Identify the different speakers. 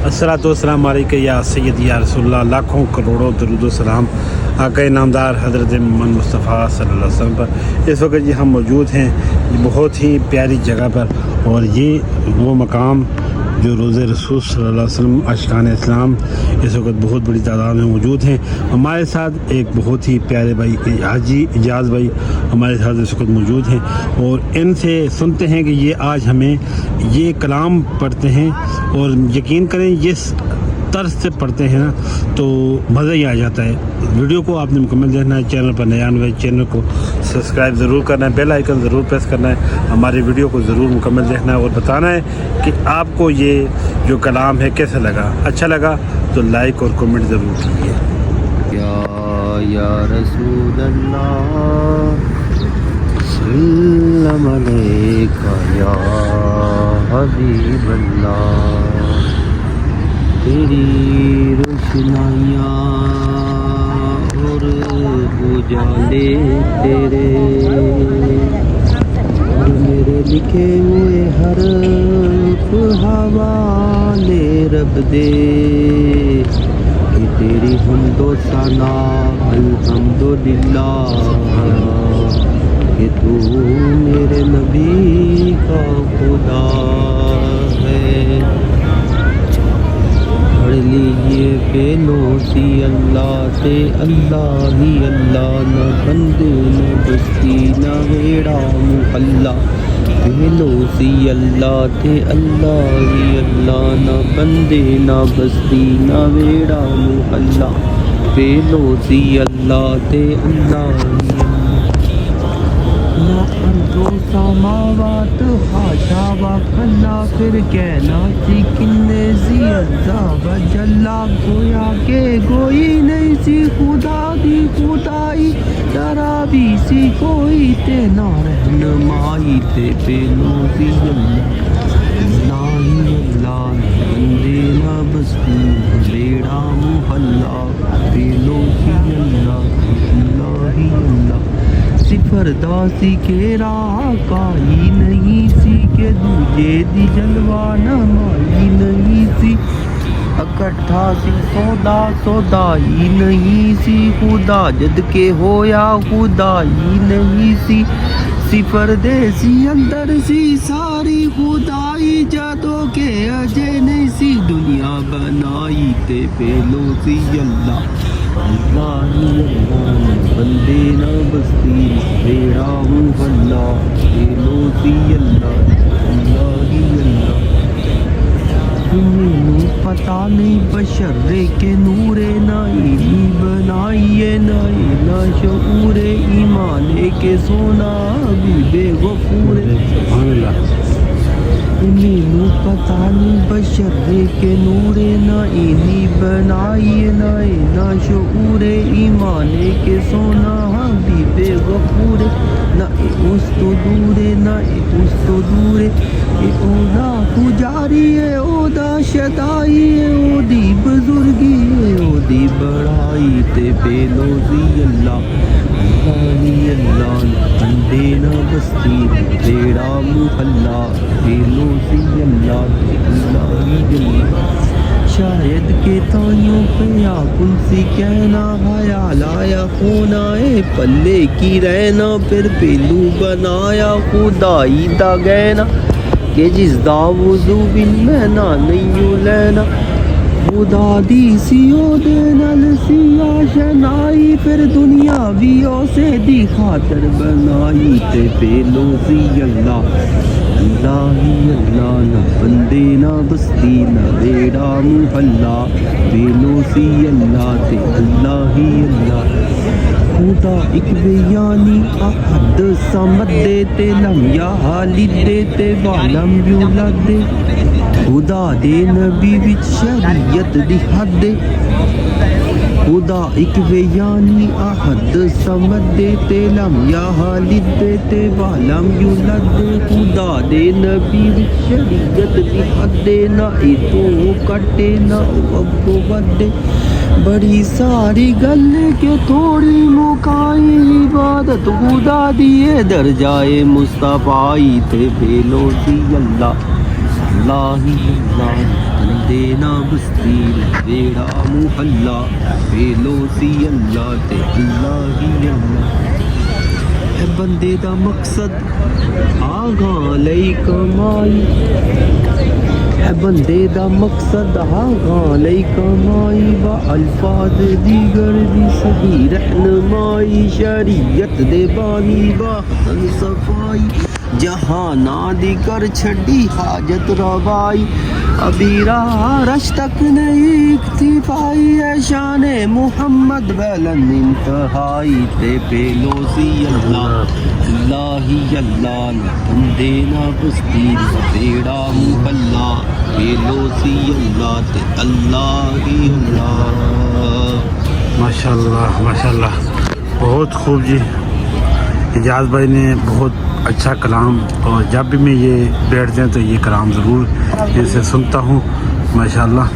Speaker 1: अस्सलातु वस्सलाम अलैका या सय्यदी या रसूलल्लाह। लाखों करोड़ों दरूद व सलाम आका नामदार हज़रत मोहम्मद मुस्तफ़ा सल्लल्लाहु अलैहि वसल्लम पर। इस वक्त जी हम मौजूद हैं बहुत ही प्यारी जगह पर, और ये वो मकाम जो रोज़े रसूल सल्लल्लाहु अलैहि वसल्लम अशकान इस्लाम इस वक्त बहुत बड़ी तादाद में मौजूद हैं। हमारे साथ एक बहुत ही प्यारे भाई हाजी इजाज़ भाई हमारे साथ इस वक्त मौजूद हैं, और इनसे सुनते हैं कि ये आज हमें ये कलाम पढ़ते हैं, और यकीन करें जिस तर्ज से पढ़ते हैं ना तो मज़ा ही आ जाता है। वीडियो को आपने मुकम्मल देखना है, चैनल पर नया हुए चैनल को सब्सक्राइब ज़रूर करना है, बेल आइकन ज़रूर प्रेस करना है, हमारी वीडियो को ज़रूर मुकम्मल देखना है और बताना है कि आपको ये जो कलाम है कैसा लगा। अच्छा लगा तो लाइक और कमेंट ज़रूर कीजिए।
Speaker 2: या रसूल अल्लाह सल्लम अलैका या हबीब अल्लाह, तेरी रोशनाइयाँ और उजाले तेरे, और मेरे लिखे हुए हर्फ हवाले रब दे, कि तेरी हम्दो सना अल्हम्दुलिल्लाह, कि तू मेरे नबी का खुदा है। पढ़ लीजिए बेलोसी अल्लाह से अल्लाह ही अल्लाह, न बंदे न बस्ती न वेड़ा मुहल्ला। बेलोसी अल्लाह थे अल्लाह ही अल्लाह, न बंदे न बस्ती न वेड़ा मुहल्ला। बेलोसी अल्लाह थे अल्लाह ही अल्लाह, ना अर्ज़ो समावात हाशा व कल्ला, फिर कहना सी किन्ने सी अज़्ज़ा व जल्ला। गोया के कोई नहीं सी खुदा दी खुदाई, डरा भी सी कोई ते ना रहनुमाई, ते बेलोसी अल्लाह ही अल्लाह, बंदे ना बस्ती बेड़ा मुहल्ला। बेलोसी अल्लाह ही अल्लाह, सिफरदा सी के राह काई नहीं सी, के दूजे दी जलवा नमाई नहीं सी। इकट्ठा सी सौदा सौदाई नहीं सी, खुदा जद के होया खुदाई नहीं सी। सिफर दे सी अंदर सी सारी खुदाई, जदों के अजे नहीं सी दुनिया बनाई, ते बेलोसी अल्लाह अल्लाह ही अल्लाह, बंदे ना बस्ती बेड़ा मुहल्ला। बेलोसी अल्लाह अल्लाह ही अल्लाह, मैनू पता नहीं बशर्रे के नूरे ना इली बनाइए ना शऊरे, ईमाने के सोना भी बेगफूरे। मैनू पता नहीं बशर्रे के नूरे ना इली बनाइए ना शऊरे, ईमाने के सोना भी बेगफूरे। ना उस तो दूरे ना उस तो दूरे, ओदा पुजारी है ओदा शदाई है, ओदी बुजुर्गी है ओदी बड़ाई, ते बेलोसी अल्लाह अल्लाह ही अल्लाह, बंदे ना बस्ती बेड़ा मुहल्ला। बेलोसी अल्लाह अल्लाह ही अल्लाह, शायद के ताइयों पे आकुल सी कहना, ख्याल आया होना ए पल्ले की रहना, फिर पेलू बनाया खुदाई दा गहना, कि जिस दा वुज़ू बिन महना नहीं लेना। खुदा दी सीओ दे नल सिया शनाई, फिर दुनिया भी उसे दी खातर बनाई, ते बेलोसी अल्लाह अल्लाह ही अल्लाह, न बंदे ना बस्ती न वेड़ा मुहल्ला। बेलोसी अल्लाह ते अल्लाह ही अल्लाह, खुदा एक बेयानी अहद समद दे, ते लम या हालिद दे ते वालम यूलद दे। खुदा दे नबी विच शरीयत दी हद दे, खुदा एक बेयानी अहद समद दे, ते लम या हालिद दे ते वालम यूलद दे। खुदा दे नबी विच शरीयत दी हद दे, ना इतो कटे ना अगो वधे। बड़ी सारी गल के थोड़ी मुकाई, इबादत खुदा दिए दर्जाए मुस्तफाई, ते बेलोसी अल्लाह अल्लाह ही अल्लाह। بندے نا بستی تیرا محلہ ویلو سی اللہ تے اللہ ہی اللہ اے بندے دا مقصد آگاں لئی کمائی اے بندے دا مقصد آگاں لئی کمائی با الفاظ دیگر دی صحیح رہنمائی شریعت دے بانی با حسن صفائی جہانا دی کر چھڑی حاجت روائی ابیرا عرش تک نہیں اکتفائی ہے شان محمد بلند انتہائی تے پیلو سی اللہ اللہ ہی اللہ نہ بندے نہ بستی تیرا محلہ پیلو سی اللہ تے اللہ ہی اللہ
Speaker 1: ماشاءاللہ ماشاءاللہ بہت خوب جی اجاز بھائی نے بہت اچھا کلام اور جب بھی میں یہ بیٹھتے ہیں تو یہ کلام ضرور ان سے سنتا ہوں ماشاءاللہ